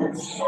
Nah,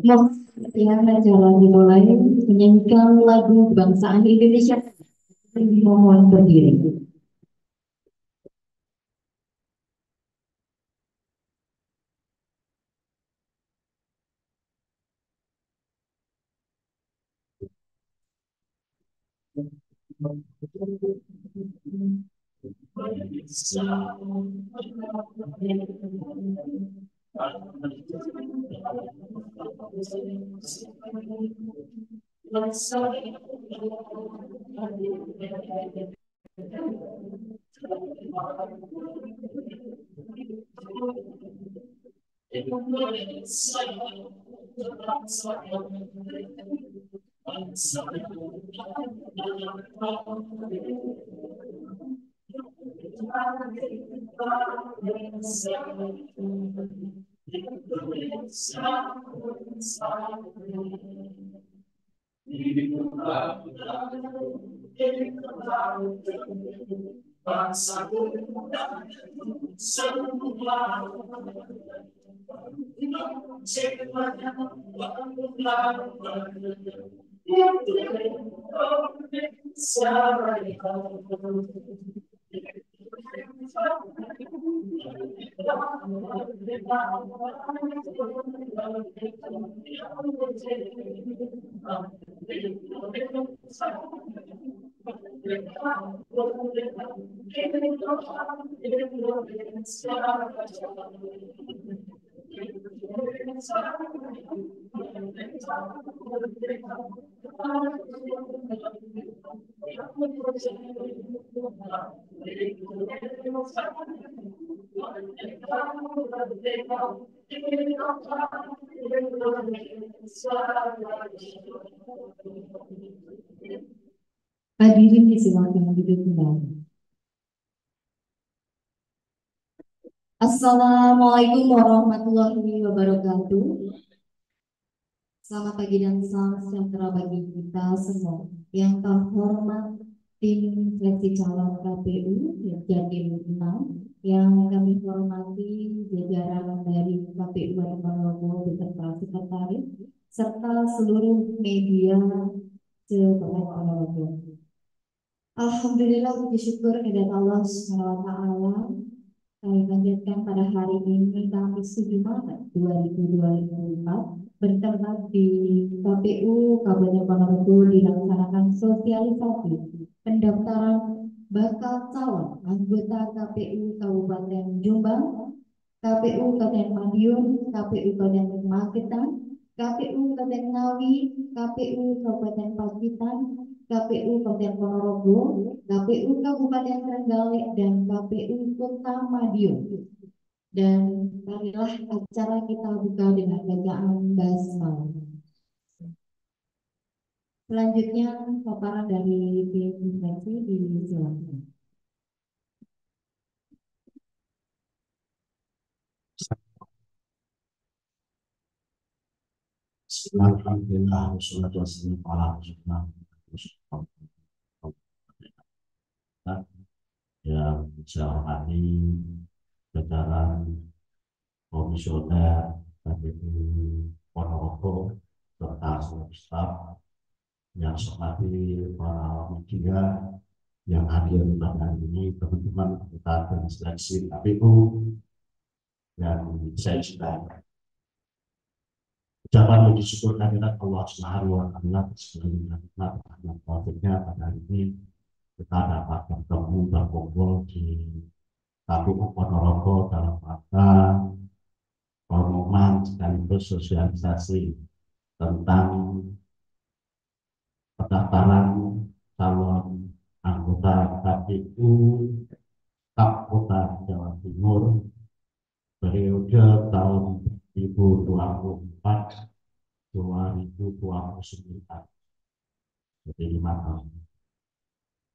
ya, jalan dimulai menyanyikan lagu kebangsaan Indonesia. Mohon berdiri. Hadirin disilakan duduk kembali. Assalamualaikum warahmatullahi wabarakatuh. Selamat pagi dan salam sejahtera bagi kita semua. Yang terhormat tim seleksi calon KPU Jatim 6, yang kami hormati jajaran dari KPU Ponorogo beserta sekretaris serta seluruh media se-Kabupaten Ponorogo. Alhamdulillah, puji syukur kepada Allah Subhanahu wa Ta'ala. Kami lanjutkan pada hari ini Kamis 7 Maret 2024 bertempat di KPU Kabupaten Ponorogo dilaksanakan sosialisasi pendaftaran bakal calon anggota KPU Kabupaten Jombang, KPU Kabupaten Madiun, KPU Kabupaten Magetan, KPU Kabupaten Ngawi, KPU Kabupaten Pacitan, KPU Kabupaten Ponorogo, KPU Kabupaten Trenggalek, dan KPU Kota Madiun. Dan marilah acara kita buka dengan bacaan basmalah. Selanjutnya paparan dari tim seleksi disilakan. Alhamdulillah, wassalatu wassalamu ala rasulillah. Yang saya hormati jajaran komisioner KPU Ponorogo serta seluruh staf, yang saya hormati para media yang hadir pada hari ini, teman-teman kita dan seleksi KPU yang saya cintai. Ucapan puji syukur kehadirat Allah Subhanahu wa Ta'ala segala nikmat dan taufiknya pada hari ini kita dapat bertemu berkumpul di KPU Ponorogo dalam rangka pengumuman sekaligus sosialisasi tentang pendaftaran calon anggota KPU Kota Jawa Timur periode tahun 2024-2029, jadi 5 tahun.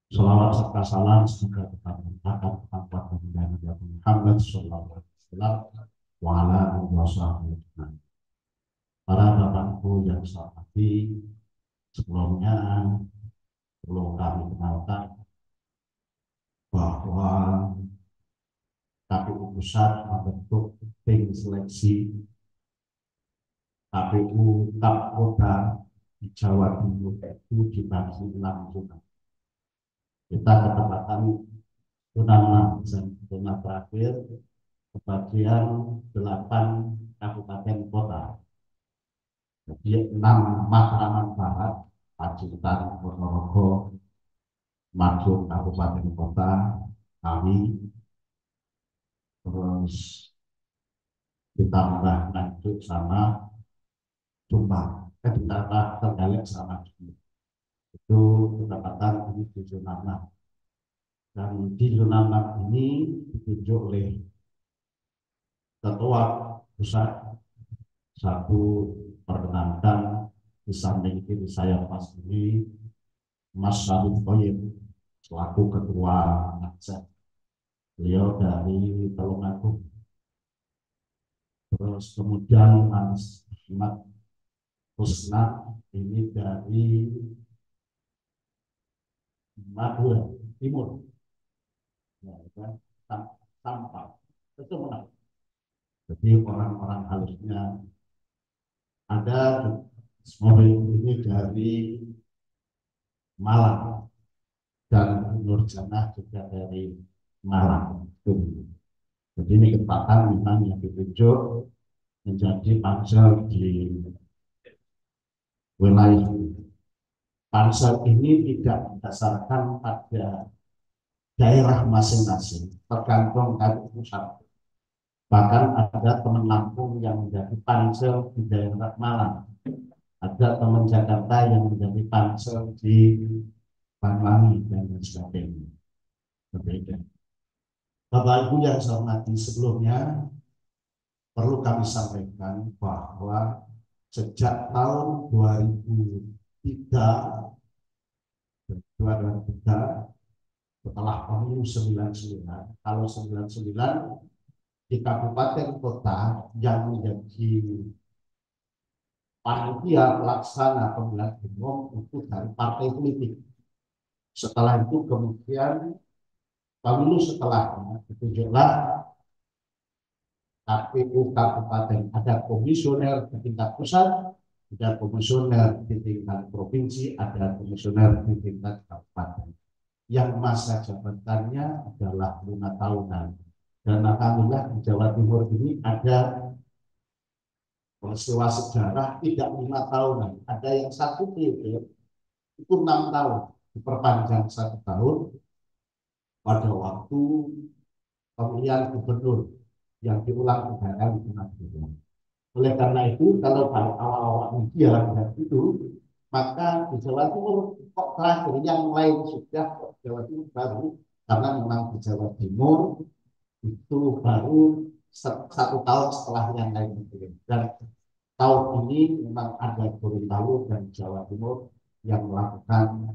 Salawat serta salam semoga tetap meningkatkan kekuatan dan Nabi Muhammad Sallallahu Alaihi Wasallam wa ala alihi wasallam. Para bapak ibu yang saya hormati, sebelumnya perlu kami kenalkan bahwa KPU Pusat membentuk tim seleksi KPU Kota di Jawa Timur itu dibagi 6 zona. Kita ketepatan zona 6 dan zona terakhir kebagian 8 kabupaten kota. Jadi 6 Matraman Barat, Pacitan, Ponorogo, Madiun kabupaten kota, Ngawi, terus ditambah Nganjuk sama Jombang, ditambah Trenggalek sama Jombang. Itu kedapatan ini di zona 6. Dan di zona 6 ini ditunjuk oleh ketua pusat. Satu, perkenankan di samping kiri saya pas ini Mas Syarif Thoyib selaku ketua Akses. Beliau dari Tulungagung. Terus kemudian Mas Ahmad Husna ini dari Madura Timur, ya kan, Sampang. Itu menarik. Jadi orang-orang halusnya ada mobil ini dari Malang dan Nurjanah juga dari Malang. Jadi Jadi ini kesempatan memang yang ditunjuk menjadi pansel di wilayah. Pansel ini tidak berdasarkan pada daerah masing-masing, tergantung dari pusat. Bahkan ada teman Lampung yang menjadi pansel di daerah Malang, ada teman Jakarta yang menjadi pansel di Banyuwangi dan lain sebagainya. Berbeda. Bapak Ibu yang saya hormati, sebelumnya perlu kami sampaikan bahwa sejak tahun 2003 setelah pemilu 99, kalau 99 di kabupaten kota yang menjadi panitia pelaksana pemilihan umum itu dari partai politik. Setelah itu kemudian pemilu setelahnya ditunjuklah KPU kabupaten, ada komisioner di tingkat pusat, ada komisioner di tingkat provinsi, ada komisioner di tingkat kabupaten. Yang masa jabatannya adalah 5 tahunan. Dan alhamdulillah di Jawa Timur ini ada peristiwa sejarah tidak 5 tahunan, ada yang 1 periode itu 6 tahun, diperpanjang 1 tahun pada waktu pemilihan gubernur yang diulang 3 kali kemarin. Oleh karena itu, kalau pada awal-awal media dan itu, maka di Jawa Timur kok terakhir yang lain sudah, Jawa Timur baru, karena memang di Jawa Timur itu baru 1 tahun setelah yang lain. Dan tahun ini memang ada Gorontalo dan Jawa Timur yang melakukan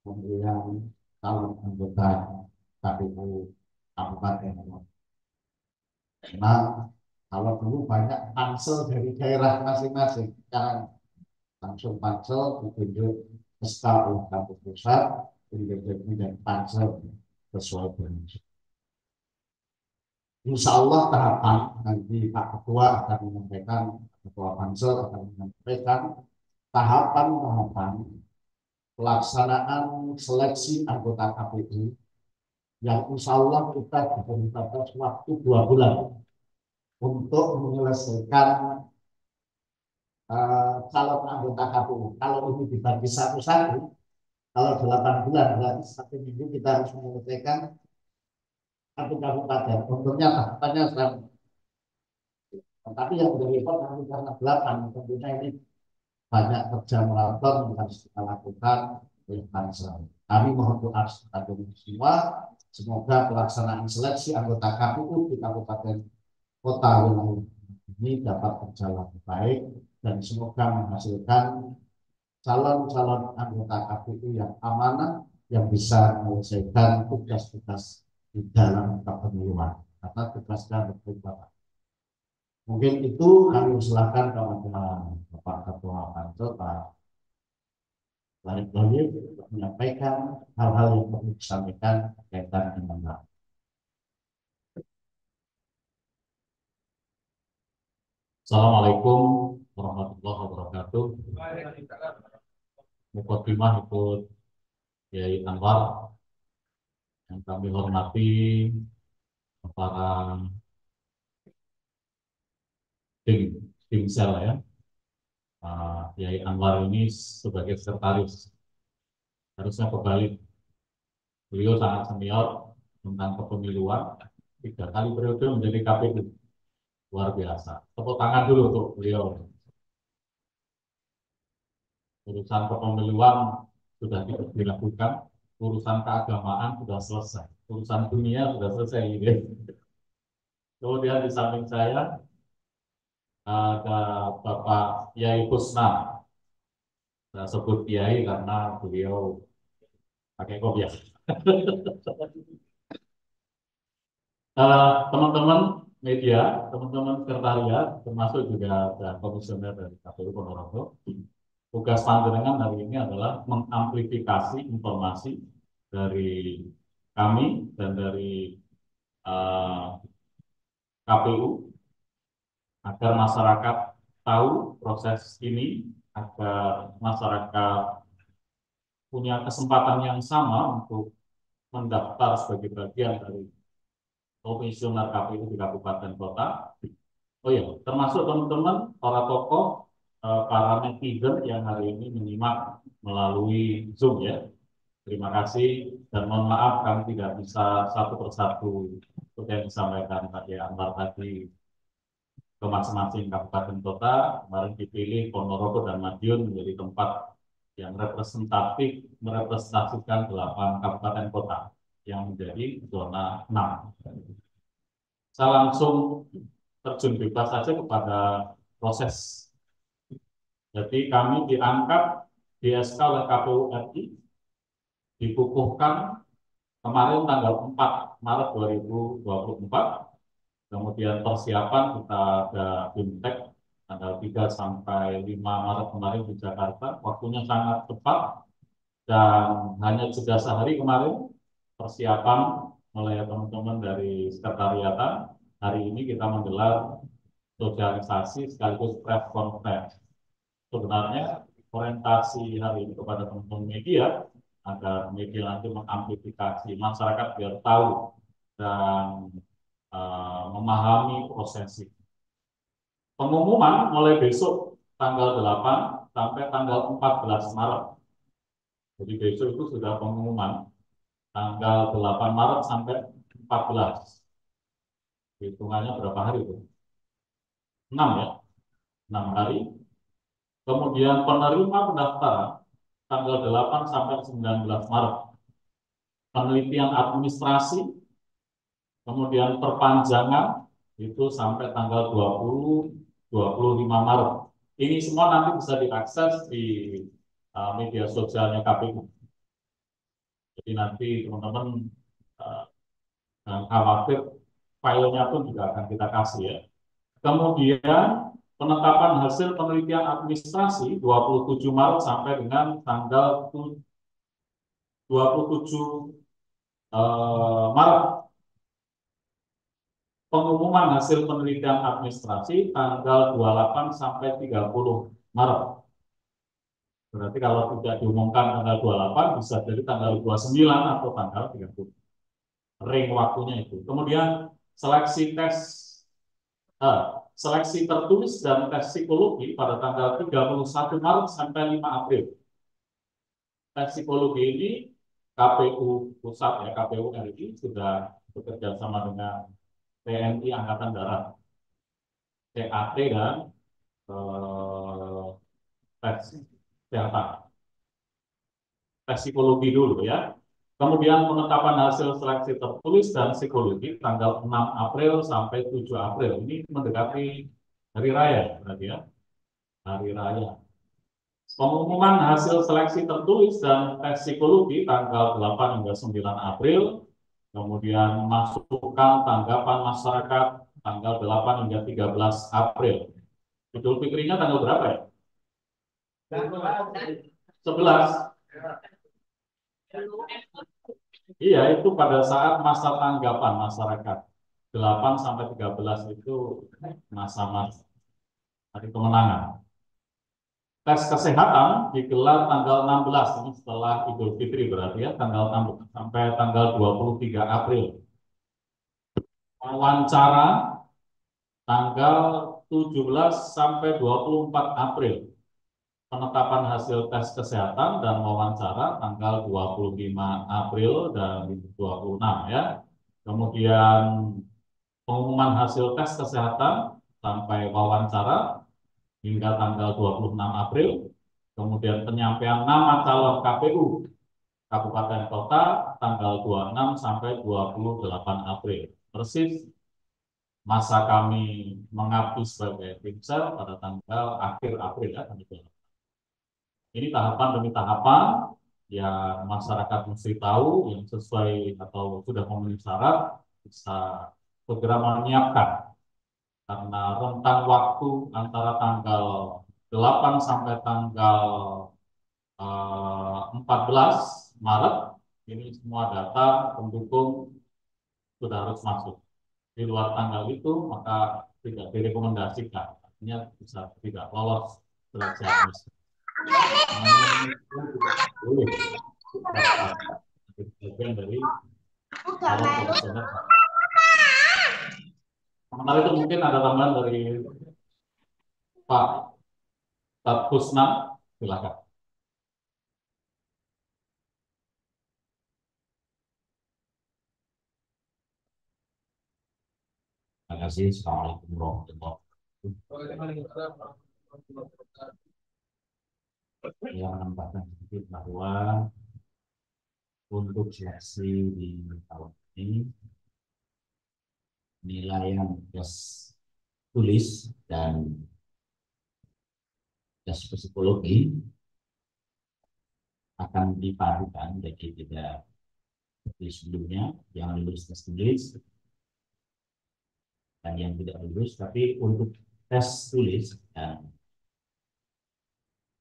pemilihan calon anggota KPU Kabupaten. Memang kalau dulu banyak pansel dari daerah masing-masing, sekarang langsung pansel ditunjuk SK oleh KPU pusat, kemudian pansel sesuai dengan. Insya Allah tahapan nanti Pak Ketua akan menyampaikan, Ketua Pansel akan menyampaikan tahapan-tahapan pelaksanaan seleksi anggota KPU yang insya Allah kita diberi batas waktu 2 bulan untuk menyelesaikan calon anggota KPU. Kalau ini dibagi satu-satu, kalau 8 bulan berarti 1 minggu kita harus menyelesaikan 1 kabupaten. Untungnya tahapannya sedang. Tapi yang menjadi repot nanti karena 8, tentunya ini banyak kerja maraton yang harus kita lakukan oleh pansel. Kami mohon doa kepada semua, semoga pelaksanaan seleksi anggota KPU di kabupaten kota wilayah ini dapat berjalan baik dan semoga menghasilkan calon-calon anggota KPU yang amanah yang bisa menyelesaikan tugas-tugas di dalam kepemiluan. Karena tugasnya berbeda. Mungkin itu kami silakan kepada Bapak Ketua Pansel, Pak Latif Thohir, untuk menyampaikan hal-hal yang perlu disampaikan berkaitan dengan. Assalamualaikum warahmatullahi wabarakatuh. Mukadimah ikut Kiai Anwar yang kami hormati, para tim sel ya. Kiai Anwar ini sebagai sekretaris, harusnya kebalik. Beliau sangat senior tentang kepemiluan, 3 kali periode menjadi KPU, luar biasa. Tepuk tangan dulu untuk beliau. Urusan kepemiluan sudah tidak dilakukan, urusan keagamaan sudah selesai, urusan dunia sudah selesai. Gitu. Kemudian di samping saya ada Bapak Yai Kusna. Saya sebut Kiai karena beliau pakai kopiah. Teman-teman media, teman-teman sekretariat, termasuk juga ada komisioner dari KPU Ponorogo. Tugas panjenengan hari ini adalah mengamplifikasi informasi dari kami dan dari KPU agar masyarakat tahu proses ini, agar masyarakat punya kesempatan yang sama untuk mendaftar sebagai bagian dari komisioner KPU di kabupaten kota. Oh ya, termasuk teman-teman para tokoh, para netizen yang hari ini menyimak melalui Zoom ya. Terima kasih dan mohon maaf kami tidak bisa satu persatu seperti yang disampaikan tadi Anwar tadi ke masing-masing kabupaten kota. Kemarin dipilih Ponorogo dan Madiun menjadi tempat yang representatif merepresentasikan 8 kabupaten kota yang menjadi zona 6. Saya langsung terjun bebas saja kepada proses. Jadi kami diangkat di SK oleh KPU RI, dikukuhkan kemarin tanggal 4 Maret 2024. Kemudian persiapan kita ada BIMTEK tanggal 3 sampai 5 Maret kemarin di Jakarta. Waktunya sangat cepat dan hanya jeda sehari kemarin persiapan oleh teman-teman dari sekretariatan. Hari ini kita menggelar sosialisasi sekaligus press conference. Sebenarnya orientasi hari ini kepada teman-teman media agar media nanti mengamplifikasi masyarakat biar tahu dan memahami prosesi. Pengumuman mulai besok tanggal 8 sampai tanggal 14 Maret. Jadi besok itu sudah pengumuman tanggal 8 Maret sampai 14. Hitungannya berapa hari itu? 6 ya, 6 hari. Kemudian penerima pendaftaran tanggal 8 sampai 19 Maret. Penelitian administrasi, kemudian perpanjangan itu sampai tanggal 25 Maret. Ini semua nanti bisa diakses di media sosialnya KPU. Jadi nanti teman-teman jangan khawatir, filenya pun juga akan kita kasih ya. Kemudian penetapan hasil penelitian administrasi 27 Maret sampai dengan tanggal 27 Maret. Pengumuman hasil penelitian administrasi tanggal 28 sampai 30 Maret. Berarti kalau tidak diumumkan tanggal 28 bisa jadi tanggal 29 atau tanggal 30. Ring waktunya itu. Kemudian seleksi tertulis dan tes psikologi pada tanggal 31 Maret sampai 5 April. Tes psikologi ini KPU Pusat ya, KPU RI sudah bekerja sama dengan TNI Angkatan Darat, TAT dan tes kesehatan. Tes psikologi dulu ya. Kemudian penetapan hasil seleksi tertulis dan psikologi tanggal 6 April sampai 7 April. Ini mendekati hari raya berarti ya. Hari raya. Pengumuman hasil seleksi tertulis dan tes psikologi tanggal 8 hingga 9 April. Kemudian masukan tanggapan masyarakat tanggal 8 hingga 13 April. Idul Fitrinya tanggal berapa ya? 11. Iya, itu pada saat masa tanggapan masyarakat. 8 sampai 13 itu masa-masa hari kemenangan. Tes kesehatan digelar tanggal 16, ini setelah Idul Fitri berarti ya, tanggal 6 sampai tanggal 23 April. Wawancara tanggal 17 sampai 24 April. Penetapan hasil tes kesehatan dan wawancara tanggal 25 April dan 26 ya. Kemudian pengumuman hasil tes kesehatan sampai wawancara hingga tanggal 26 April. Kemudian penyampaian nama calon KPU Kabupaten Kota tanggal 26 sampai 28 April. Persis masa kami mengabdi sebagai timsel pada tanggal akhir April ya. Ini tahapan demi tahapan yang masyarakat mesti tahu, yang sesuai atau sudah memenuhi syarat bisa segera menyiapkan. Karena rentang waktu antara tanggal 8 sampai tanggal 14 Maret ini semua data pendukung sudah harus masuk. Di luar tanggal itu maka tidak direkomendasikan, artinya bisa tidak lolos seleksi administrasi. Boleh bagian dari calon komisioner. Sementara itu mungkin ada tambahan dari Pak Kusnam, silakan. Terima kasih. Assalamualaikum warahmatullahi wabarakatuh. Yang menambahkan sedikit bahwa untuk seleksi di tahun ini penilaian tes tulis dan tes psikologi akan dipadukan, jadi tidak seperti sebelumnya yang lulus tes tulis dan yang tidak lulus, tapi untuk tes tulis dan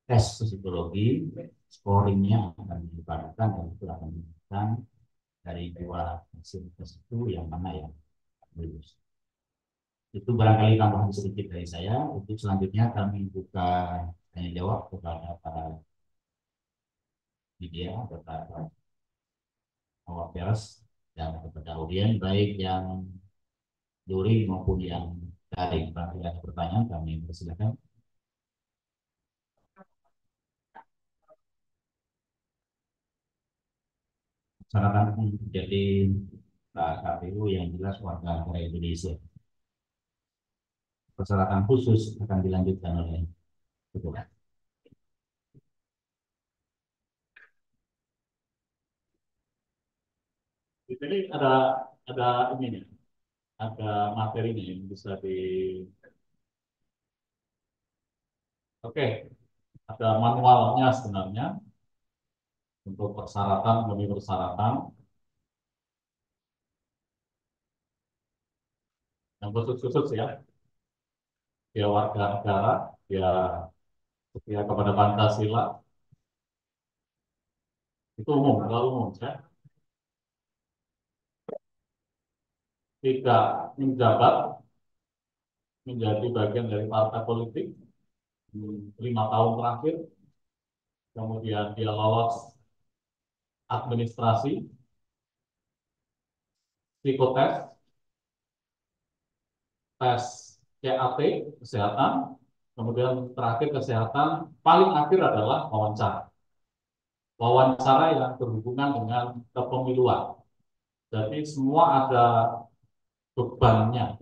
tes psikologi scoringnya akan dipadukan dan itu akan diberikan dari dua hasil tes itu yang mana yang lulus. Itu barangkali tambahan sedikit dari saya. Untuk selanjutnya kami buka tanya jawab kepada para media, kepada awak pers dan kepada audiens baik yang luring maupun yang daring. Barangkali ada pertanyaan kami persilakan. Syarat menjadi KPU yang jelas warga negara Indonesia. Persyaratan khusus akan dilanjutkan oleh Ketua. Jadi ada ini nih, ada materinya yang bisa di. Oke, ada manualnya sebenarnya untuk persyaratan demi persyaratan. Yang khusus-khusus ya, dia warga negara, dia setia kepada Pancasila, itu umum, kalau umum ya. Tidak menjabat menjadi bagian dari partai politik 5 tahun terakhir, kemudian dia lolos administrasi, psikotes, tes CAT, kesehatan, kemudian terakhir kesehatan, paling akhir adalah wawancara. Wawancara yang berhubungan dengan kepemiluan. Jadi semua ada bebannya.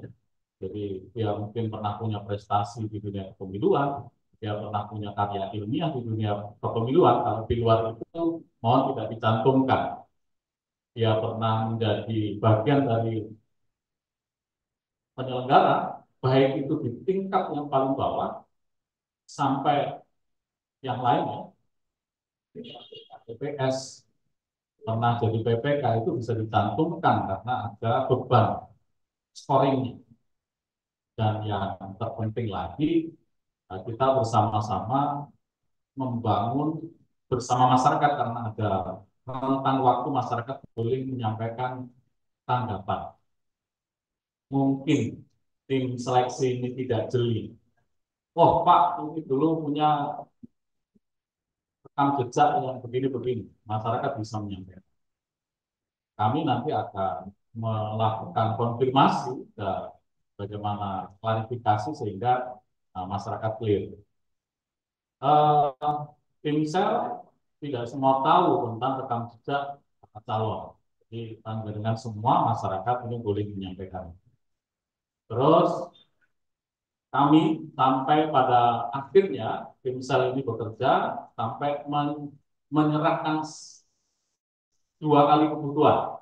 Jadi dia mungkin pernah punya prestasi di dunia kepemiluan, dia pernah punya karya ilmiah di dunia kepemiluan, kalau di luar itu mohon tidak dicantumkan. Dia pernah menjadi bagian dari penyelenggara, baik itu di tingkat yang paling bawah sampai yang lainnya, PPS, pernah jadi PPK itu bisa dicantumkan karena ada beban scoringnya. Dan yang terpenting lagi, kita bersama-sama membangun bersama masyarakat karena ada rentang waktu masyarakat boleh menyampaikan tanggapan. Mungkin tim seleksi ini tidak jeli. Oh Pak, ini dulu punya rekam jejak yang begini-begini. Masyarakat bisa menyampaikan. Kami nanti akan melakukan konfirmasi dan bagaimana klarifikasi sehingga masyarakat clear. Tim sel tidak semua tahu tentang rekam jejak calon. Jadi dengan semua masyarakat ini boleh menyampaikan. Terus kami sampai pada akhirnya tim sel ini bekerja sampai menyerahkan 2 kali kebutuhan.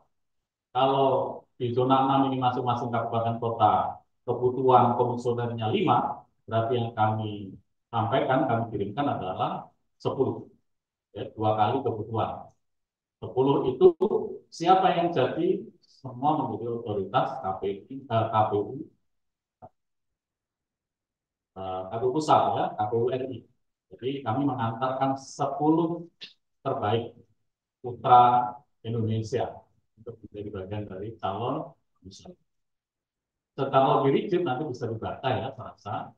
Kalau di zona 6 ini masing-masing kabupaten kota kebutuhan komisionernya 5, berarti yang kami sampaikan, kami kirimkan adalah 10. Ya, 2 kali kebutuhan. 10 itu siapa yang jadi semua menjadi otoritas KPU, KPU pusat ya, KPU RI. Jadi kami mengantarkan 10 terbaik putra Indonesia untuk menjadi bagian dari calon bisa. Secara lebih rigid nanti bisa dibaca ya, terasa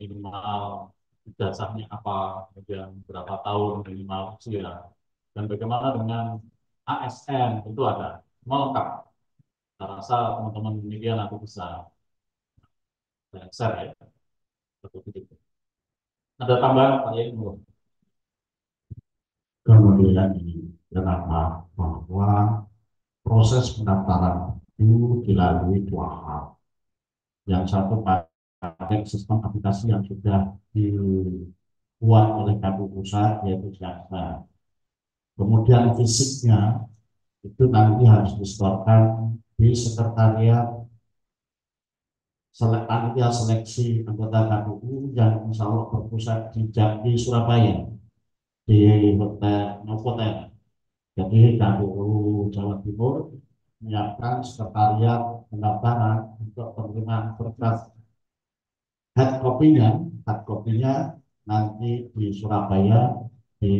minimal dasarnya apa, kemudian berapa tahun minimal usia, dan bagaimana dengan ASN itu ada, semua lengkap. Saya rasa teman-teman media nanti bisa share ya. Begitu. Ada tambahan Pak Yai? Kemudian ini kenapa bahwa proses pendaftaran itu dilalui dua hal. Yang satu pakai sistem aplikasi yang sudah dibuat oleh KPU pusat yaitu Jaksa. Kemudian fisiknya itu nanti harus disetorkan di sekretariat panitia seleksi anggota KPU yang insya Allah berpusat di Surabaya di Hotel Novotel. Jadi KPU Jawa Timur menyiapkan sekretariat pendaftaran untuk penerimaan berkas hard copy-nya nanti di Surabaya di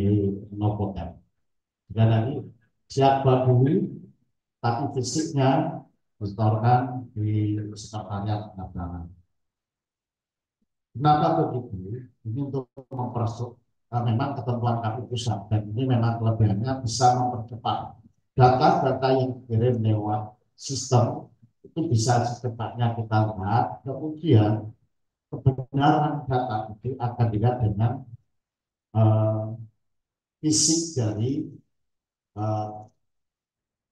Novotel. Dan nanti siapa dulu, tapi fisiknya disetorkan di sekretariat pendaftaran. Kenapa begitu? Ini untuk memang ketentuan KPU pusat dan ini memang kelebihannya bisa mempercepat data-data yang dikirim lewat sistem itu bisa secepatnya kita lihat, kemudian kebenaran data itu akan dilihat dengan fisik dari eh,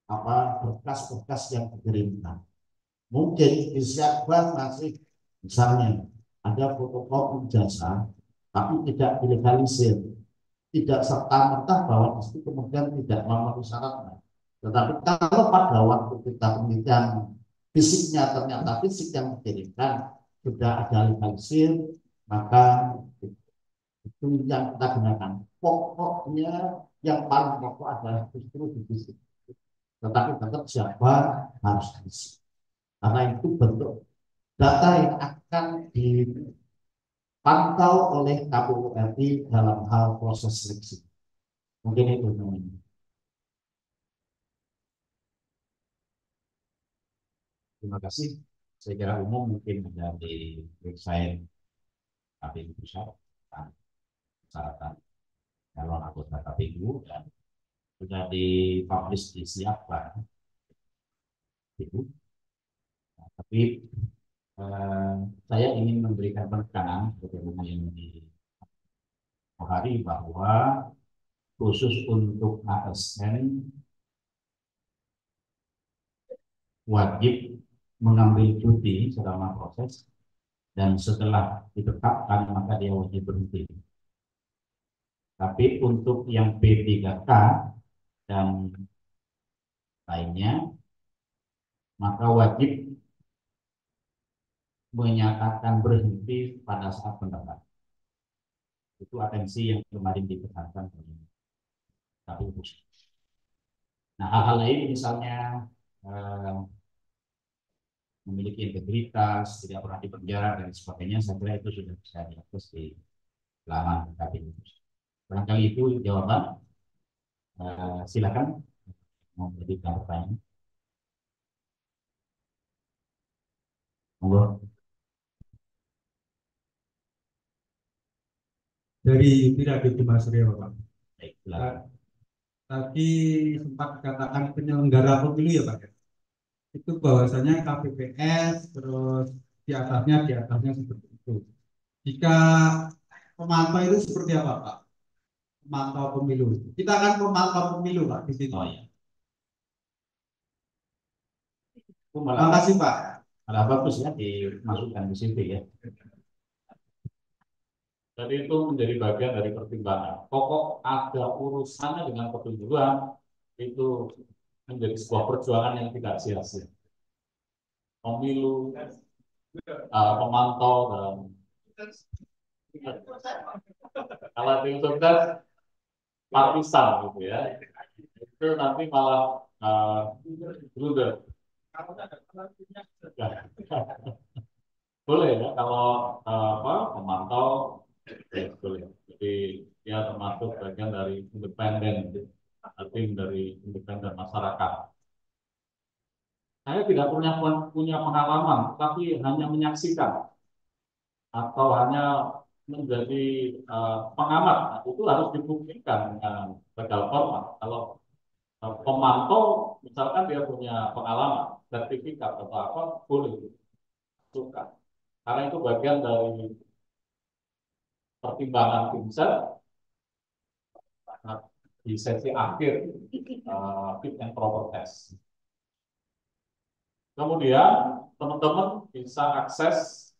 berkas-berkas yang dikirimkan. Mungkin di Syakban masih misalnya ada fotokopi jasa, tapi tidak dilegalisir, tidak serta-merta bahwa itu kemudian tidak memenuhi syaratnya. Tetapi kalau pada waktu kita penelitian fisiknya ternyata fisik yang dikirimkan sudah ada legalisir, maka itu yang kita gunakan. Pokoknya yang paling pokok adalah justru di fisik. Tetapi tetap siapa harus fisik. Karena itu bentuk data yang akan dipantau oleh KPU RI dalam hal proses seleksi. Mungkin itu teman-teman. Terima kasih. Saya kira umum mungkin dari website KPU pusat tentang persyaratan calon anggota KPU dan sudah dipublish di Siapkan. Nah, tapi saya ingin memberikan penekanan bagaimana yang di hari bahwa khusus untuk ASN wajib mengambil cuti selama proses dan setelah ditetapkan maka dia wajib berhenti. Tapi untuk yang P3K dan lainnya maka wajib menyatakan berhenti pada saat pendaftaran. Itu atensi yang kemarin ditekankan oleh KPU. Nah, hal-hal lain misalnya memiliki integritas, tidak pernah dipenjara dan sebagainya, saya kira itu sudah bisa diakses di laman KPU. Barangkali itu jawaban. Silakan mau memberikan pertanyaan. Monggo. Dari tidak itu Mas Rio, Pak. Baik, silakan. Tadi sempat dikatakan penyelenggara pemilu ya Pak. Itu bahwasanya KPPS terus di atasnya seperti itu. Jika pemantau itu seperti apa Pak? Pemantau pemilu. Kita kan pemantau pemilu Pak di situ. Oh ya. Terima kasih Pak. Malah bagus ya dimasukkan di CV ya. Jadi itu menjadi bagian dari pertimbangan. Pokok ada urusannya dengan kepemiluan itu menjadi sebuah perjuangan yang tidak sia-sia. Pemilu, pemantau dan kalau tim sukses partisan gitu ya. Itu nanti malah blunder. Boleh ya kalau pemantau ya, boleh. Jadi dia termasuk bagian dari independen, tim dari independen masyarakat. Saya tidak punya pengalaman, tapi hanya menyaksikan atau hanya menjadi pengamat. Nah, itu harus dibuktikan dengan legal formal. Kalau pemantau, misalkan dia punya pengalaman, sertifikat atau apa boleh suka. Karena itu bagian dari pertimbangan tim sel di sesi akhir fit and proper test. Kemudian teman-teman bisa akses,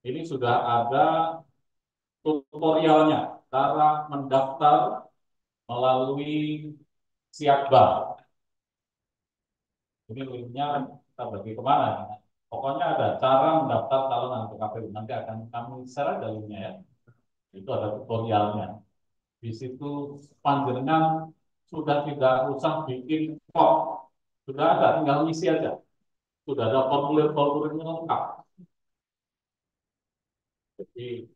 ini sudah ada tutorialnya, cara mendaftar melalui Siakba. Ini linknya kita bagi kemana? Pokoknya ada cara mendaftar calon anggota KPU. Nanti akan kami share ada linknya ya. Itu ada tutorialnya. Di situ panjenengan sudah tidak usah bikin form, sudah ada, tinggal ngisi aja. Sudah ada formulir-formulirnya lengkap. Jadi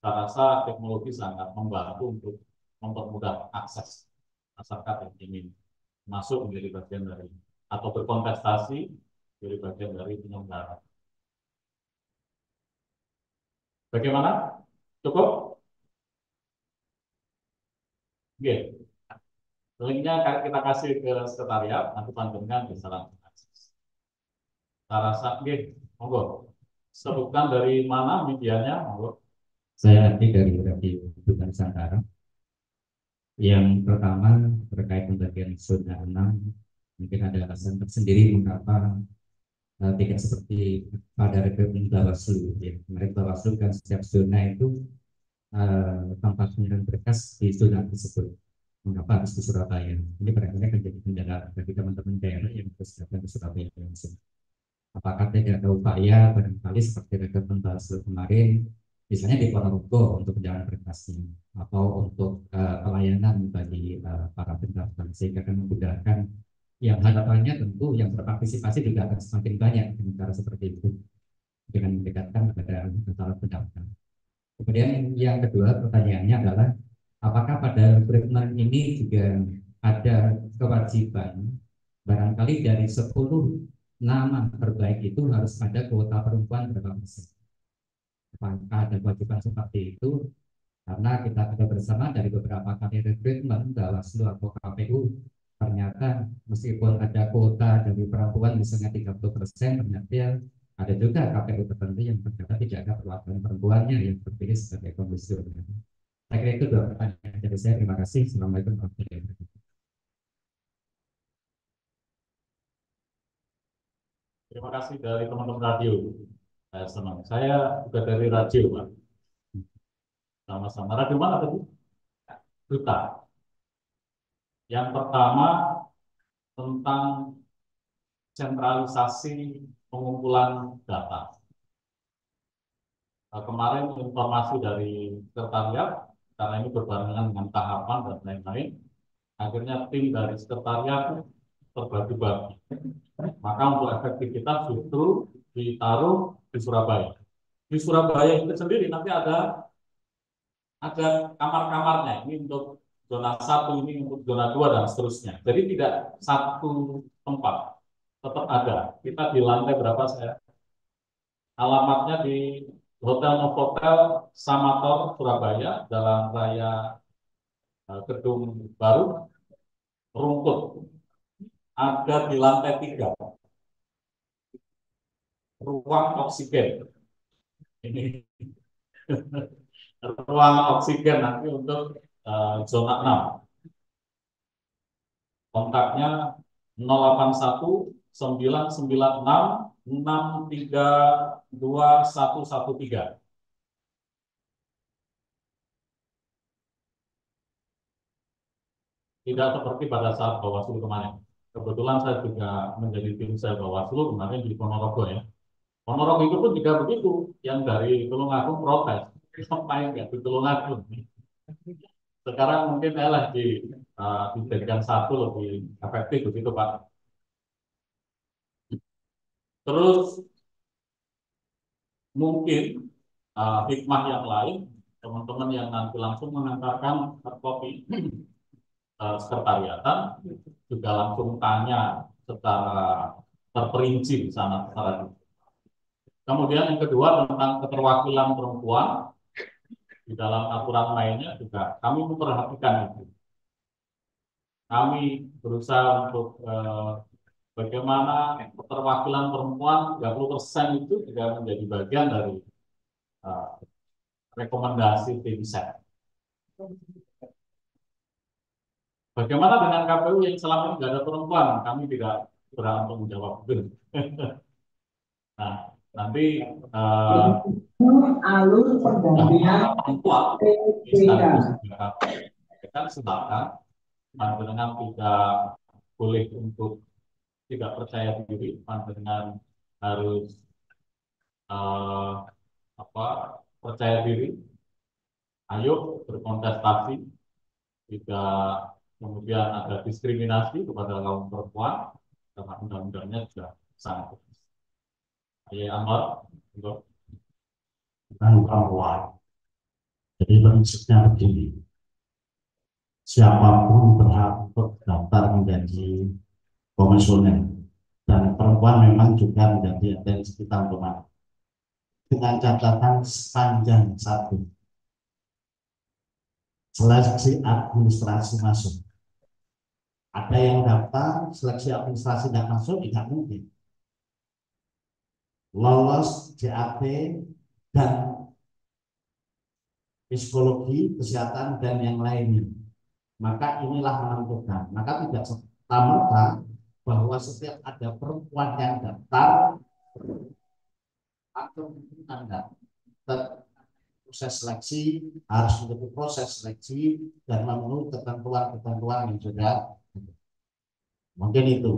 saya rasa teknologi sangat membantu untuk mempermudah akses masyarakat yang ingin masuk menjadi bagian dari atau berkontestasi menjadi bagian dari penyelenggara. Bagaimana? Cukup? Oke. Linknya kita kasih ke sekretariat, nanti panjenengan bisa langsung akses. Saya rasa, monggo. Sebutkan dari mana medianya, monggo. Saya Adi dari Radio Duta Nusantara. Yang pertama terkait pembagian zona 6, mungkin ada alasan tersendiri mengapa tidak seperti pada rekrutmen Bawaslu. Ya. Kemarin Bawaslu kan setiap zona itu tempat penyerahan berkas di zona tersebut. Mengapa harus di Surabaya? Ini barangkali akan jadi kendala bagi teman-teman daerah yang harus datang ke Surabaya langsung. Apakah tidak ada upaya barangkali seperti rekrutmen Bawaslu kemarin, misalnya di Ponorogo untuk penjagaan berkasnya atau untuk pelayanan bagi para pendaftar, sehingga akan memudahkan yang harapannya tentu yang berpartisipasi juga akan semakin banyak dengan cara seperti itu dengan mendekatkan kepada para pendaftar. Kemudian yang kedua pertanyaannya adalah apakah pada rekrutmen ini juga ada kewajiban barangkali dari 10 nama terbaik itu harus ada kuota perempuan berapa persen? Apakah ada kewajiban seperti itu? Karena kita ketahui bersama dari beberapa kali rekrutmen Bawaslu atau KPU, ternyata meskipun ada kuota dari perempuan misalnya 30%, ternyata ada juga KPU tertentu yang ternyata tidak ada perwakilan perempuannya yang terpilih sebagai komisioner. Saya kira itu dua pertanyaan dari saya. Terima kasih. Assalamualaikum warahmatullahi wabarakatuh. Terima kasih dari teman-teman radio. Saya senang. Saya juga dari radio, Pak. Sama-sama. Radio mana tadi? Duta. Yang pertama tentang sentralisasi pengumpulan data. Kemarin informasi dari sekretariat, karena ini berbarengan dengan tahapan dan lain-lain, akhirnya tim dari sekretariat terbagi-bagi. Maka untuk efektivitas justru ditaruh di Surabaya. Di Surabaya itu sendiri nanti ada kamar-kamarnya. Ini untuk zona 1, ini untuk zona 2 dan seterusnya. Jadi tidak satu tempat, tetap ada. Kita di lantai berapa saya? Alamatnya di Hotel Novotel Samator Surabaya, Jalan Raya Gedung Baru, Rumput. Ada di lantai 3. Ruang oksigen. Ini ruang oksigen nanti untuk zona 6. Kontaknya 081 996 632 113. Tidak seperti pada saat Bawaslu kemarin. Kebetulan saya juga menjadi tim sel Bawaslu kemarin di Ponorogo ya. Ponorogo itu pun juga begitu. Yang dari Tulungagung protes. Ngapain nggak di Tulungagung? Sekarang mungkin dijadikan satu lebih efektif begitu Pak. Terus mungkin hikmah yang lain, teman-teman yang nanti langsung mengantarkan kopi sekretariatan juga langsung tanya secara terperinci di sana. Kemudian yang kedua tentang keterwakilan perempuan di dalam aturan mainnya juga kami memperhatikan itu. kami berusaha untuk bagaimana keterwakilan perempuan 30% itu juga menjadi bagian dari eh, rekomendasi tim set. Bagaimana dengan KPU yang selama ini tidak ada perempuan? Kami tidak berani untuk menjawab itu. Nah, nanti alur pendampingan perempuan sekaligus juga kan sepakat pandangan tidak boleh untuk tidak percaya diri, pandangan harus eh, apa percaya diri, ayo berkontestasi, tidak kemudian ada diskriminasi kepada kaum perempuan karena undang-undangnya sudah sangat tegas. Ayah Amar untuk dan perempuan. Jadi prinsipnya begini, siapapun berhak untuk daftar menjadi komisioner dan perempuan memang juga menjadi atensi kita untuk masuk. Dengan catatan sepanjang satu, seleksi administrasi masuk. Ada yang daftar, seleksi administrasi tidak masuk, tidak mungkin. Lolos JAT dan psikologi, kesehatan, dan yang lainnya. Maka inilah menentukan. Maka tidak serta-merta bahwa setiap ada perempuan yang daftar atau Anda proses seleksi harus mengikuti proses seleksi dan memenuhi ketentuan-ketentuan yang sudah mungkin itu.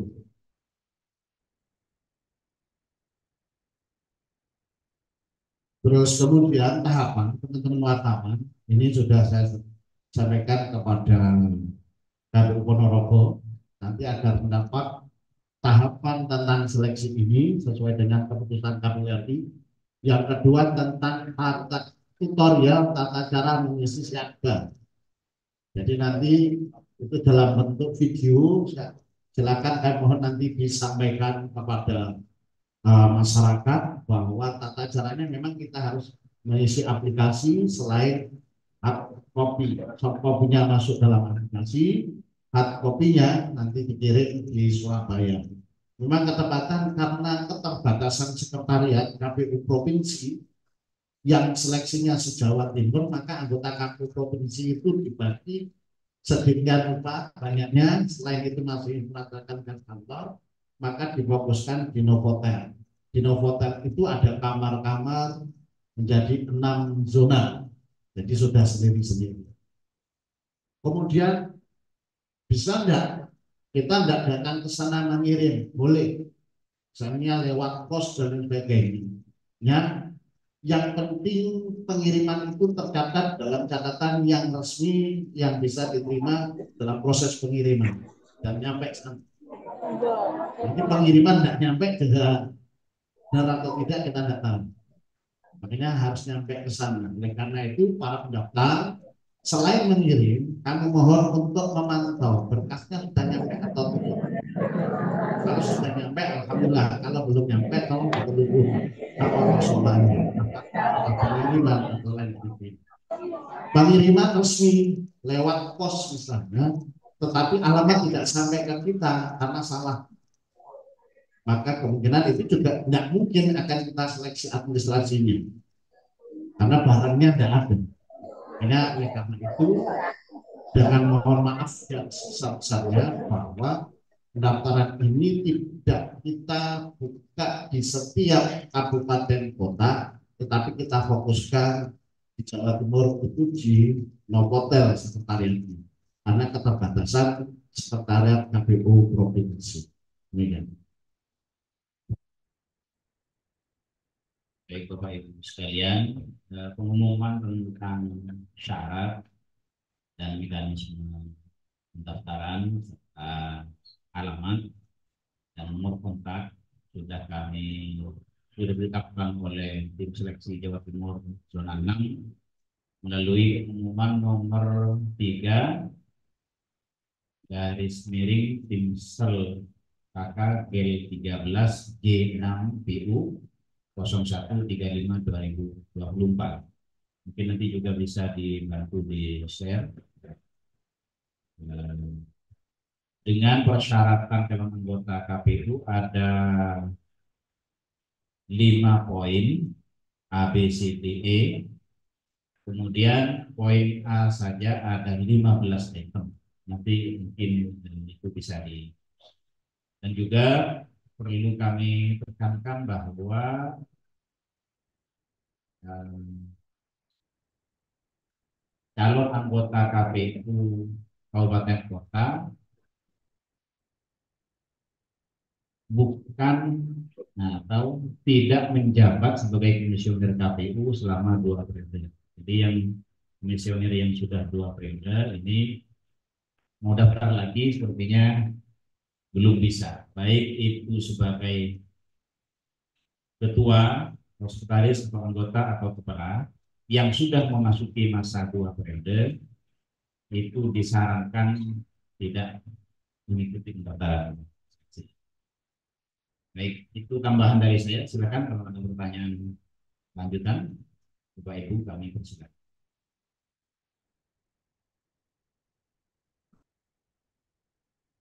Terus kemudian tahapan teman-teman wartawan ini sudah saya sampaikan kepada KPU Ponorogo. Nanti agar mendapat tahapan tentang seleksi ini sesuai dengan keputusan KPU RI. Yang kedua tentang tutorial tata cara mengisi siaga. Jadi nanti itu dalam bentuk video. Silakan kami mohon nanti disampaikan kepada masyarakat bahwa tata caranya memang kita harus mengisi aplikasi selain hard copy, soft copy-nya masuk dalam aplikasi, hard copy-nya nanti dikirim di Surabaya. Memang ketepatan karena keterbatasan sekretariat KPU provinsi yang seleksinya se-Jawa Timur, maka anggota KPU provinsi itu dibagi sedemikian rupa banyaknya. Selain itu masih melaksanakan kantor, maka difokuskan di Novotel. Di Novotel itu ada kamar-kamar menjadi 6 zona, jadi sudah sendiri-sendiri. Kemudian bisa enggak kita enggak datang ke sana mengirim? Boleh, misalnya lewat pos dan sebagainya. Yang penting pengiriman itu tercatat dalam catatan yang resmi yang bisa diterima dalam proses pengiriman dan nyampe sana. Jadi pengiriman tidak nyampe juga benar atau tidak kita tidak tahu. Makanya harus nyampe ke sana. Oleh karena itu para pendaftar selain mengirim, kami mohon untuk memantau berkasnya sudah nyampe atau tidak. Kalau sudah nyampe, alhamdulillah. Kalau belum nyampe, tolong ditunggu apa persoalannya, apakah pengiriman atau lain sebagainya. Pengiriman resmi lewat pos misalnya, tetapi alamat tidak sampai ke kita karena salah. Maka kemungkinan itu juga tidak mungkin akan kita seleksi administrasinya karena barangnya tidak ada. Oleh karena itu dengan mohon maaf yang sebesar-besarnya bahwa pendaftaran ini tidak kita buka di setiap kabupaten kota, tetapi kita fokuskan di Jawa Timur itu di Novotel sekretariatnya karena keterbatasan sekretariat KPU provinsi. Demikian. Baik Bapak Ibu sekalian, pengumuman tentang syarat dan mekanisme pendaftaran serta alamat dan nomor kontak sudah ditetapkan oleh tim seleksi Jawa Timur zona 6 melalui pengumuman nomor 3 garis miring Timsel KK L13 G6 PU 0135/2024. Mungkin nanti juga bisa dibantu di share dengan persyaratan calon anggota KPU ada 5 poin A, B, C, D, E. Kemudian poin A saja ada 15 item. Nanti mungkin itu bisa di. Dan juga perlu kami tekankan bahwa calon anggota KPU Kabupaten Kota bukan atau tidak menjabat sebagai komisioner KPU selama 2 periode. Jadi yang komisioner yang sudah 2 periode ini mau daftar lagi sepertinya belum bisa. Baik itu sebagai ketua, sekretaris, atau anggota atau kepala yang sudah memasuki masa 2 periode itu disarankan tidak mengikuti pendaftaran. Baik, itu tambahan dari saya. Silakan kalau ada pertanyaan lanjutan, Bapak Ibu kami persilakan.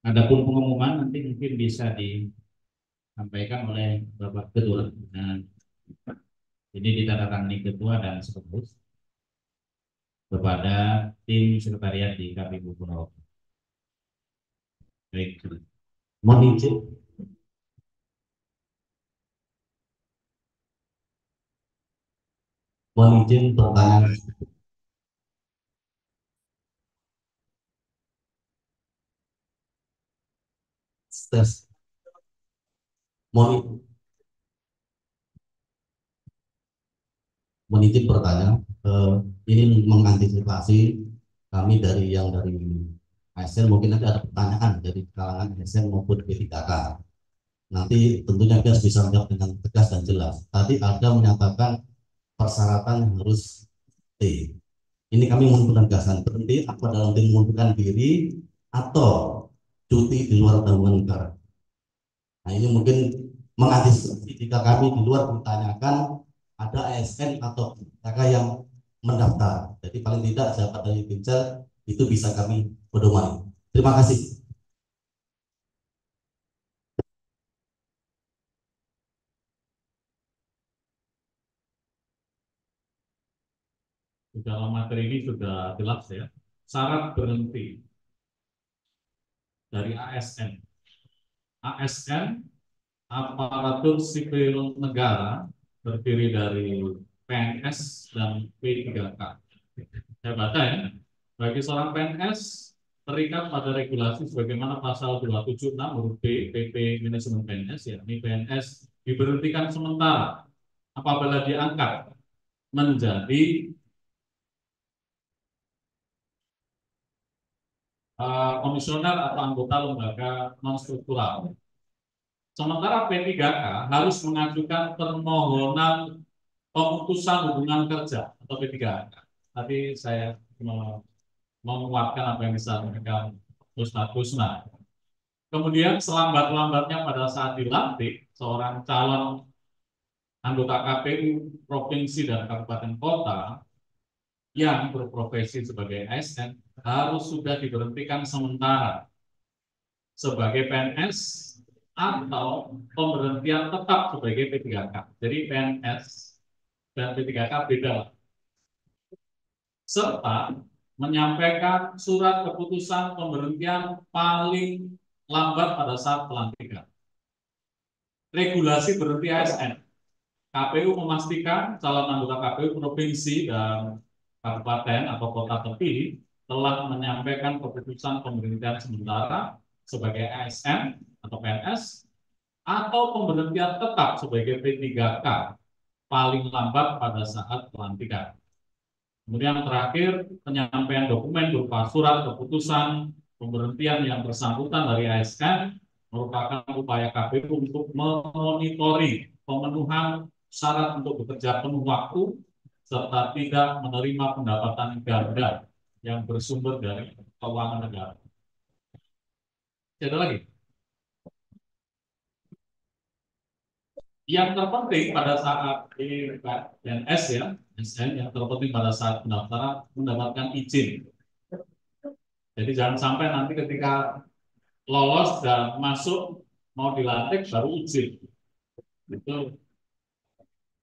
Adapun pengumuman nanti mungkin bisa disampaikan oleh Bapak Ketua. Nah, ini ditandatangani Ketua dan Sekretaris kepada tim sekretariat di KPU Purwokerto. Baik, mohon izin. Mohon izin pertanyaan. Tes. Mohon izin pertanyaan. Ini mengantisipasi kami dari ASN, mungkin nanti ada pertanyaan dari kalangan ASN maupun P3K. Nanti tentunya kita bisa menjawab dengan tegas dan jelas. Tadi ada menyatakan persyaratan harus T. Ini kami mohon penegasan, berhenti apa dalam tim mengundurkan diri atau cuti di luar tanggungan negara. Nah ini mungkin mengantisipasi jika kami di luar ditanyakan ada ASN atau PKK yang mendaftar. Jadi paling tidak jabat dari Pincel itu bisa kami pedomani. Terima kasih. Dalam materi ini sudah jelas ya, syarat berhenti dari ASN. ASN, aparatur sipil negara, terdiri dari PNS dan P3K. Saya baca ya, bagi seorang PNS terikat pada regulasi sebagaimana pasal 276 huruf B PP Manajemen PNS, yakni PNS diberhentikan sementara apabila diangkat menjadi komisioner atau anggota lembaga non struktural. Sementara P3K harus mengajukan permohonan pemutusan hubungan kerja atau P3K. Tadi saya menguatkan apa yang disampaikan Ustadz Kusna. Kemudian selambat-lambatnya pada saat dilantik, seorang calon anggota KPU provinsi dan kabupaten kota yang berprofesi sebagai ASN harus sudah diberhentikan sementara sebagai PNS atau pemberhentian tetap sebagai P3K. Jadi PNS dan P3K beda. Serta menyampaikan surat keputusan pemberhentian paling lambat pada saat pelantikan. Regulasi berhenti ASN. KPU memastikan calon anggota KPU provinsi dan kabupaten atau kota terpilih telah menyampaikan keputusan pemberhentian sementara sebagai ASN atau PNS atau pemberhentian tetap sebagai P3K paling lambat pada saat pelantikan. Kemudian terakhir, penyampaian dokumen berupa surat keputusan pemberhentian yang bersangkutan dari ASN merupakan upaya KPU untuk memonitoring pemenuhan syarat untuk bekerja penuh waktu serta tidak menerima pendapatan ganda yang bersumber dari keuangan negara. Ada lagi? Yang terpenting pada saat PNS ya, SN yang terpenting pada saat pendaftaran mendapatkan izin. Jadi jangan sampai nanti ketika lolos dan masuk mau dilantik baru izin. Itu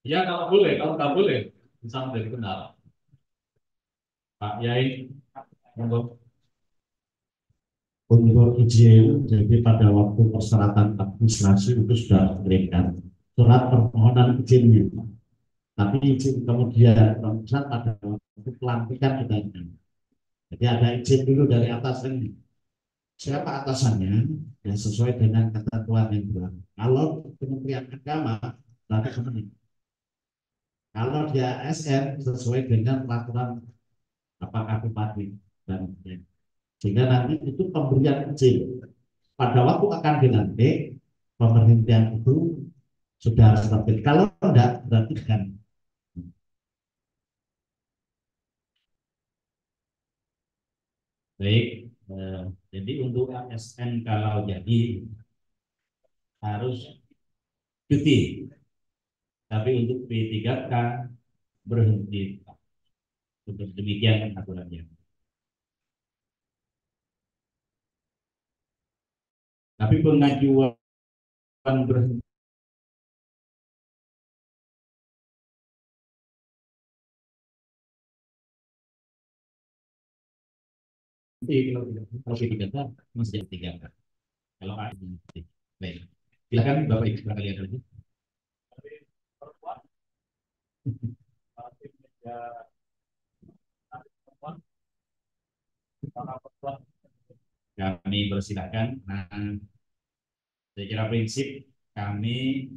ya kalau boleh, kalau nggak boleh bisa menjadi kendala. Pak Yai, monggo. Untuk izin, jadi pada waktu persyaratan administrasi itu sudah diberikan surat permohonan izinnya. Tapi izin kemudian perusahaan pada waktu pelantikan kita ini. Jadi ada izin dulu dari atasannya. Siapa atasannya? Ya sesuai dengan ketentuan yang berlaku. Kalau Kementerian Agama, berarti Kementerian. Kalau dia SN sesuai dengan peraturan apakah bupati dan sehingga nanti itu pemberian izin pada waktu akan dilantik pemerintahan itu sudah seperti kalau tidak berarti kan. Baik, jadi untuk ASN kalau jadi harus cuti, tapi untuk P3K berhenti. Untuk demikian aturannya. Tapi pengajuan berhenti kalau P3K masih jadi 3K. Kalau A baik. Silakan Bapak Ibu sekalian lagi. Kami persilakan. Nah, saya kira prinsip kami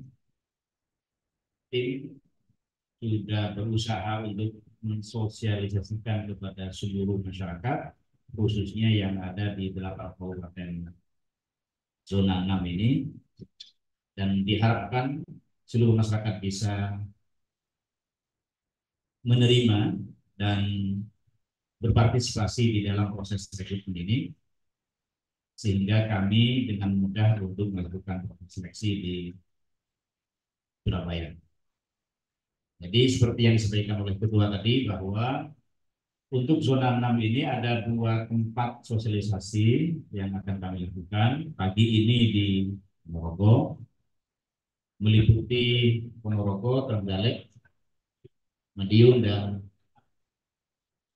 tim sudah berusaha untuk mensosialisasikan kepada seluruh masyarakat, khususnya yang ada di 8 kabupaten zona 6 ini, dan diharapkan seluruh masyarakat bisa menerima dan berpartisipasi di dalam proses rekrutmen ini, sehingga kami dengan mudah untuk melakukan seleksi di Surabaya. Jadi seperti yang disampaikan oleh Ketua tadi bahwa untuk zona 6 ini ada 2 tempat sosialisasi yang akan kami lakukan. Pagi ini di Ponorogo, meliputi Ponorogo, Trenggalek, Madiun, dan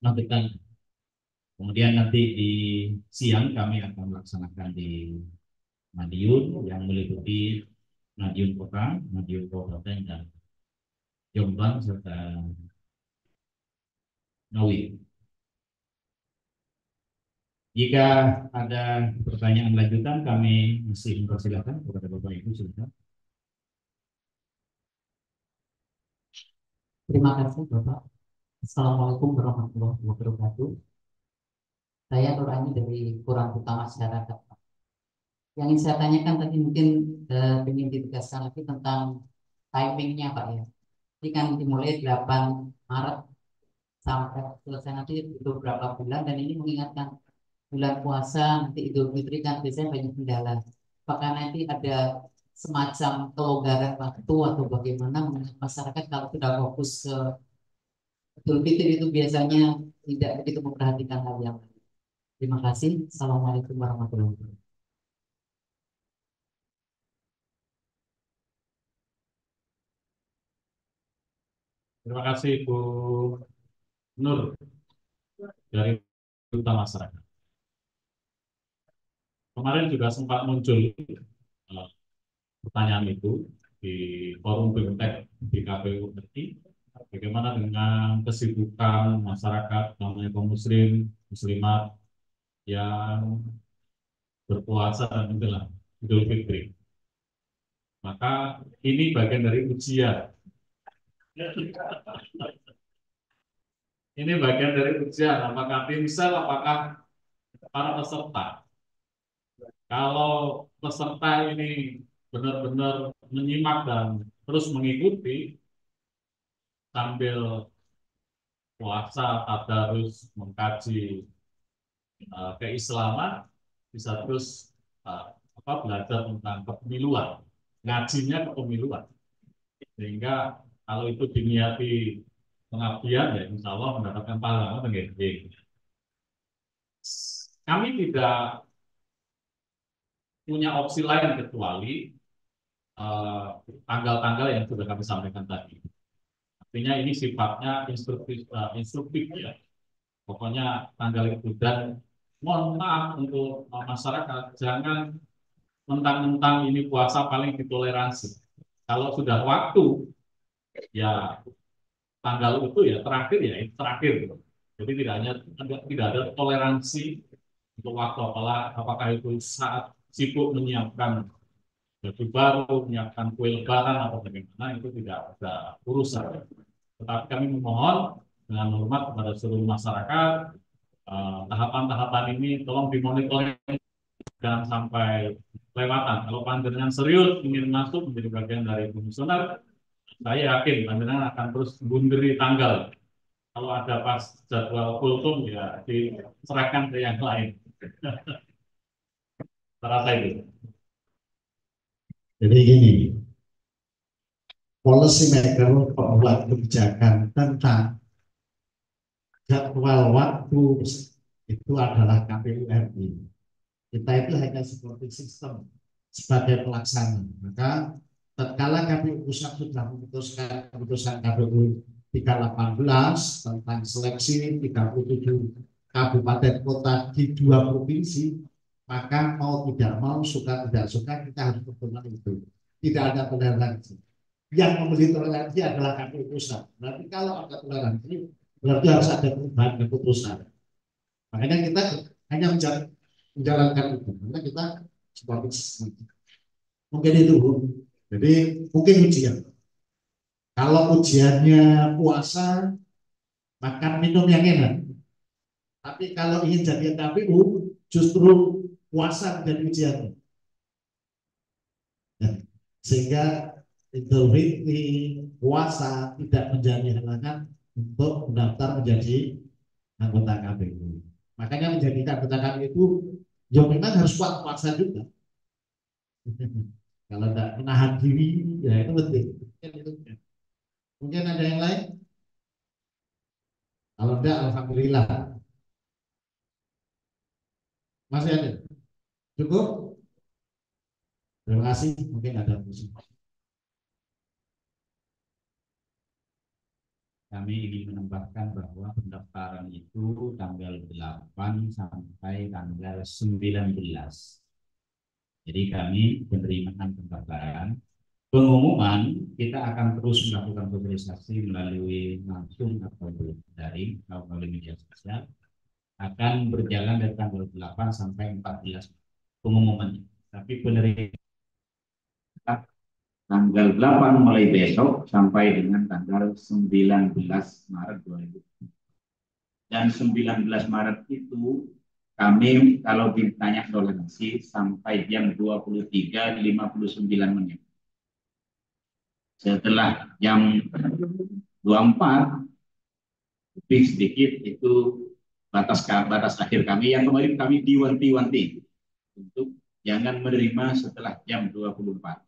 Magetan. Kemudian nanti di siang kami akan melaksanakan di Madiun yang meliputi Madiun Kota, Madiun Kabupaten, dan Jombang serta Ngawi. Jika ada pertanyaan lanjutan, kami masih mempersilahkan kepada Bapak Ibu, silakan. Terima kasih Bapak. Assalamualaikum warahmatullahi wabarakatuh. Saya Nurani dari Kurang Utama Masyarakat. Yang ingin saya tanyakan tadi mungkin ingin ditegaskan lagi tentang timingnya Pak ya. Ini kan dimulai 8 Maret sampai selesai nanti beberapa bulan, dan ini mengingatkan bulan puasa nanti Idul Fitri kan biasanya banyak kendala. Apakah nanti ada semacam kelonggaran waktu atau bagaimana mengingat masyarakat kalau sudah fokus ke Idul Fitri itu biasanya tidak begitu memperhatikan hal yang lain. Terima kasih. Assalamualaikum warahmatullahi wabarakatuh. Terima kasih Bu Nur dari Duta Masyarakat. Kemarin juga sempat muncul pertanyaan itu di forum BMTEK di KPU RI. Bagaimana dengan kesibukan masyarakat, namanya kaum muslim, muslimat yang berpuasa dan itulah Idul Fitri. Maka ini bagian dari ujian. Ini bagian dari ujian, apakah timsel, apakah para peserta. Kalau peserta ini benar-benar menyimak dan terus mengikuti sambil puasa, tadarus, mengkaji keislaman, bisa terus belajar tentang kepemiluan, ngajinya kepemiluan. Sehingga kalau itu diniati pengabdian, ya insya Allah mendapatkan pahala. Kami tidak punya opsi lain kecuali eh, tanggal-tanggal yang sudah kami sampaikan tadi. Artinya ini sifatnya instruktif ya. Pokoknya tanggal itu, dan mohon maaf untuk masyarakat, jangan mentang-mentang ini puasa paling ditoleransi. Kalau sudah waktu, ya tanggal itu ya terakhir, ya itu terakhir gitu. Jadi tidak ada toleransi untuk waktu, apakah itu saat sibuk menyiapkan baju baru, menyiapkan kue lebaran atau bagaimana, itu tidak ada urusan. Tetapi kami memohon dengan hormat kepada seluruh masyarakat, tahapan-tahapan ini tolong dimonitoring, jangan sampai kelewatan. Kalau panjenengan serius ingin masuk menjadi bagian dari komisioner, saya yakin panjenengan akan terus bunderi tanggal. Kalau ada pas jadwal kultum ya diserahkan ke yang lain. Terasa itu. Jadi gini, policy maker pembuat kebijakan tentang jadwal waktu itu adalah KPU RI. Kita itu hanya seperti sistem sebagai pelaksana. Maka tatkala KPU pusat sudah memutuskan keputusan KPU 318 tentang seleksi 37 kabupaten kota di 2 provinsi, maka mau tidak mau, suka tidak suka, kita harus berpegang itu. Tidak ada toleransi. Yang memberi toleransi adalah KPU pusat. Berarti kalau ada toleransi, berarti harus ada perubahan keputusan. Makanya kita hanya menjalankan itu. Karena kita seperti mungkin itu, Bu. Jadi mungkin ujian. Kalau ujiannya puasa, makan minum yang enak. Tapi kalau ingin jadi KPU, justru puasa menjadi ujian. Ya. Sehingga Idul Fitri, puasa tidak menjadi halangan untuk mendaftar menjadi anggota KPU. Makanya menjadi anggota KPU itu, ya memang harus kuat puasa juga. Kalau tidak menahan diri, ya itu penting. Mungkin ada yang lain? Kalau tidak, alhamdulillah. Masih ada? Cukup? Terima kasih. Mungkin ada musik. Kami ingin menambahkan bahwa pendaftaran itu tanggal 8 sampai tanggal 19. Jadi kami penerimaan pendaftaran, pengumuman kita akan terus melakukan sosialisasi melalui langsung atau daring atau melalui media sosial, akan berjalan dari tanggal 8 sampai 14 pengumumannya. Tapi penerimaan tanggal 8 mulai besok sampai dengan tanggal 19 Maret 2020. Dan 19 Maret itu kami kalau ditanya toleransi sampai jam 23.59. Setelah jam 24 lebih sedikit itu batas akhir kami, yang kemarin kami diwanti-wanti untuk jangan menerima setelah jam 24.00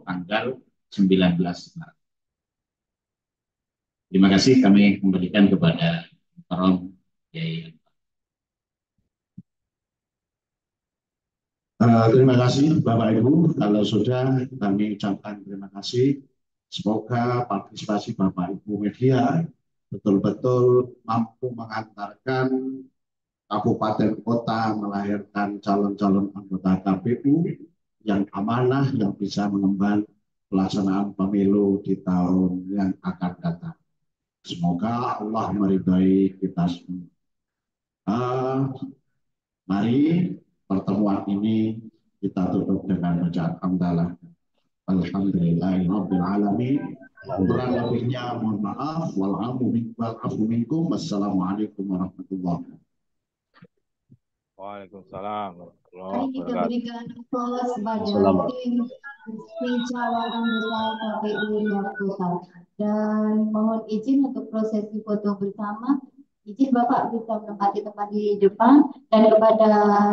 tanggal 19 Maret. Terima kasih, kami kembalikan kepada Prof. Yai. Terima kasih Bapak Ibu. Kalau sudah, kami ucapkan terima kasih. Semoga partisipasi Bapak Ibu media betul-betul mampu mengantarkan kabupaten kota melahirkan calon-calon anggota KPU yang amanah, yang bisa mengemban pelaksanaan pemilu di tahun yang akan datang. Semoga Allah meridhai kita semua. Mari pertemuan ini kita tutup dengan bacaan hamdalah. Alhamdulillahirabbil alamin. Kurang lebihnya mohon maaf. Wal minkum. Wassalamualaikum warahmatullahi wabarakatuh. Waalaikumsalam warahmatullahi Mari kita wabarakatuh. berikan aplaus pada tim calon anggota KPU Riau Kota. Dan mohon izin untuk prosesi foto bersama. Izin Bapak bisa menempati tempat di depan, dan kepada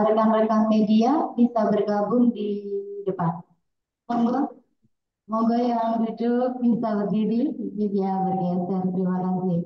rekan-rekan media bisa bergabung di depan. Monggo yang duduk bisa berdiri, dia bergeser. Terima kasih.